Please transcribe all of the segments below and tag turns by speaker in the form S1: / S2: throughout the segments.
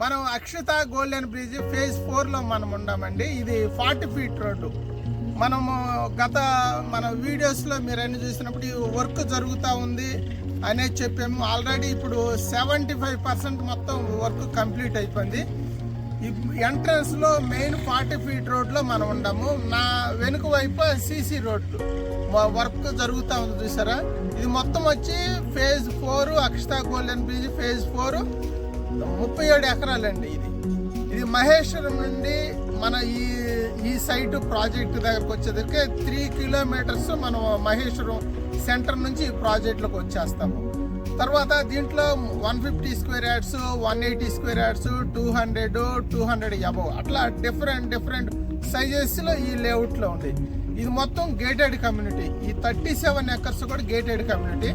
S1: మనం Akshata golden bridge phase 4లో మనం ఉన్నామండి. ఇది 40 ఫీట్ రోడ్డు. మనము మన వీడియోస్లో మీరు అన్ని చూసినప్పుడు వర్క్ జరుగుతూ ఉంది అనేది చెప్పాము. ఆల్రెడీ ఇప్పుడు 75% మొత్తం వర్క్ కంప్లీట్ అయిపోయింది. ఎంట్రన్స్లో మెయిన్ 40 ఫీట్ రోడ్లో మనం ఉన్నాము. నా వెనుక వైపు సీసీ రోడ్లు వర్క్ జరుగుతూ ఉంది చూసారా. ఇది మొత్తం వచ్చి phase 4 Akshata golden bridge phase 4 37 ఎకరాలండి. ఇది మహేశ్వరం నుండి మన ఈ సైట్ ప్రాజెక్ట్ దగ్గరకు వచ్చేసరికి 3 కిలోమీటర్స్ మనం మహేశ్వరం సెంటర్ నుంచి ఈ ప్రాజెక్టులోకి వచ్చేస్తాము. తర్వాత దీంట్లో 150 square yards, 180 square yards, 200 above అట్లా డిఫరెంట్ సైజెస్లో ఈ లేఅవుట్లో ఉంది. ఇది మొత్తం గేటెడ్ కమ్యూనిటీ. ఈ 37 ఎకర్స్ కూడా గేటెడ్ కమ్యూనిటీ.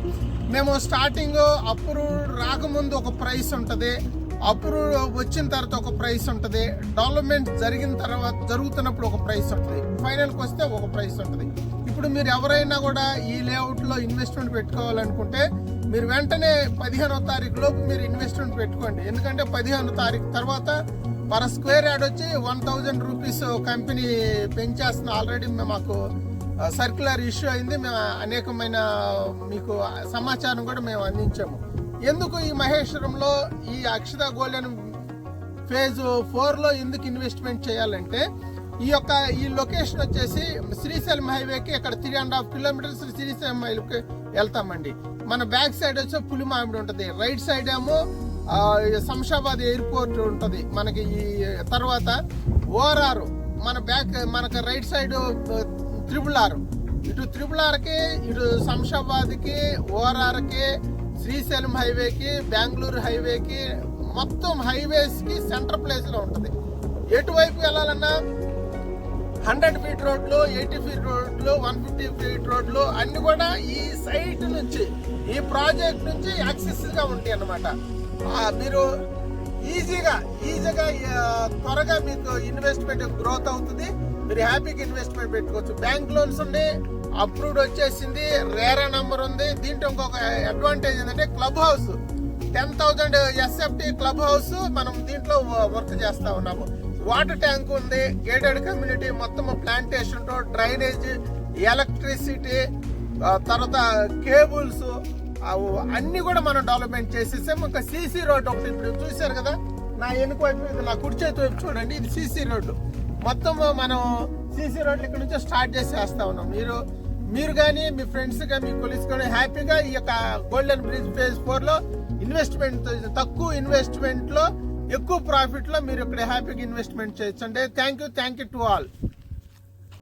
S1: మేము స్టార్టింగ్ అప్రూవ్ రాకముందు ఒక ప్రైస్ ఉంటుంది, అప్రూవ్ వచ్చిన తర్వాత ఒక ప్రైస్ ఉంటుంది, డెవలప్మెంట్ జరుగుతున్నప్పుడు ఒక ప్రైస్ ఉంటుంది, ఫైనల్కి వస్తే ఒక ప్రైస్ ఉంటుంది. ఇప్పుడు మీరు ఎవరైనా కూడా ఈ లేఅవుట్లో ఇన్వెస్ట్మెంట్ పెట్టుకోవాలనుకుంటే మీరు వెంటనే 15వ తారీఖు లోపు మీరు ఇన్వెస్ట్మెంట్ పెట్టుకోండి. ఎందుకంటే 15వ తారీఖు తర్వాత పర్ స్క్వేర్ యార్డ్ వచ్చి 1000 రూపీస్ కంపెనీ పెంచేస్తుంది. ఆల్రెడీ మాకు సర్క్యులర్ ఇష్యూ అయింది. మేము అనేకమైన మీకు సమాచారం కూడా మేము అందించాము. ఎందుకు ఈ మహేశ్వరంలో ఈ అక్షత గోల్డెన్ ఫేజ్ 4లో ఎందుకు ఇన్వెస్ట్మెంట్ చేయాలంటే ఈ లొకేషన్ వచ్చేసి శ్రీశైలం హైవేకి ఇక్కడ 3.5 కిలోమీటర్స్ శ్రీశైలం హైవేకి వెళ్తామండి. మన బ్యాక్ సైడ్ వచ్చి పులిమామిడి ఉంటుంది, రైట్ సైడ్ ఏమో శంషాబాద్ ఎయిర్పోర్ట్ ఉంటుంది మనకి. ఈ తర్వాత ఓఆర్ఆర్ మనకు రైట్ సైడ్ RRR, ఇటు RRRకి, ఇటు శంషాబాద్కి, ఓఆర్ఆర్కి, శ్రీశైలం హైవేకి, బెంగళూరు హైవేకి, మొత్తం హైవేస్కి సెంటర్ ప్లేస్లో ఉంటుంది. ఎటువైపు వెళ్ళాలన్నా 100 ఫీట్ రోడ్లు, 80 ఫీట్ రోడ్లు, 150 ఫీట్ రోడ్లు అన్ని కూడా ఈ సైట్ నుంచి, ఈ ప్రాజెక్ట్ నుంచి యాక్సెస్గా ఉంటాయి అన్నమాట. మీరు ఈజీగా త్వరగా మీకు ఇన్వెస్ట్మెంట్ గ్రోత్ అవుతుంది. మీరు హ్యాపీగా ఇన్వెస్ట్మెంట్ పెట్టుకోవచ్చు. బ్యాంక్ లోన్స్ ఉండి అప్రూవ్డ్ వచ్చేసింది, రేరా నంబర్ ఉంది. దీంట్లో ఇంకొక అడ్వాంటేజ్ ఏంటంటే club house 10,000 SFT club house మనం దీంట్లో వర్క్ చేస్తా ఉన్నాము. వాటర్ ట్యాంక్ ఉంది, గేటెడ్ కమ్యూనిటీ, మొత్తం ప్లాంటేషన్, డ్రైనేజ్, ఎలక్ట్రిసిటీ, తర్వాత కేబుల్స్ అన్ని కూడా మనం డెవలప్మెంట్ చేసేసాము. ఇంకా సీసీ రోడ్ ఒకటి ఇప్పుడు చూసారు కదా, నా వెనుక వైపు, ఇది నా కుడి చేతి వైపు చూడండి, ఇది సీసీ రోడ్డు. మొత్తం మనం సీసీ రోడ్లు ఇక్కడ నుంచి స్టార్ట్ చేసేస్తా ఉన్నాం. మీరు కానీ మీ ఫ్రెండ్స్ కానీ మీ కొలీగ్స్ కానీ హ్యాపీగా ఈ యొక్క గోల్డెన్ బ్రిడ్జ్ ఫేజ్ 4లో ఇన్వెస్ట్మెంట్, తక్కువ ఇన్వెస్ట్మెంట్లో ఎక్కువ ప్రాఫిట్లో మీరు ఇక్కడ హ్యాపీగా ఇన్వెస్ట్మెంట్ చేయొచ్చు. అంటే థ్యాంక్ యూ టు ఆల్.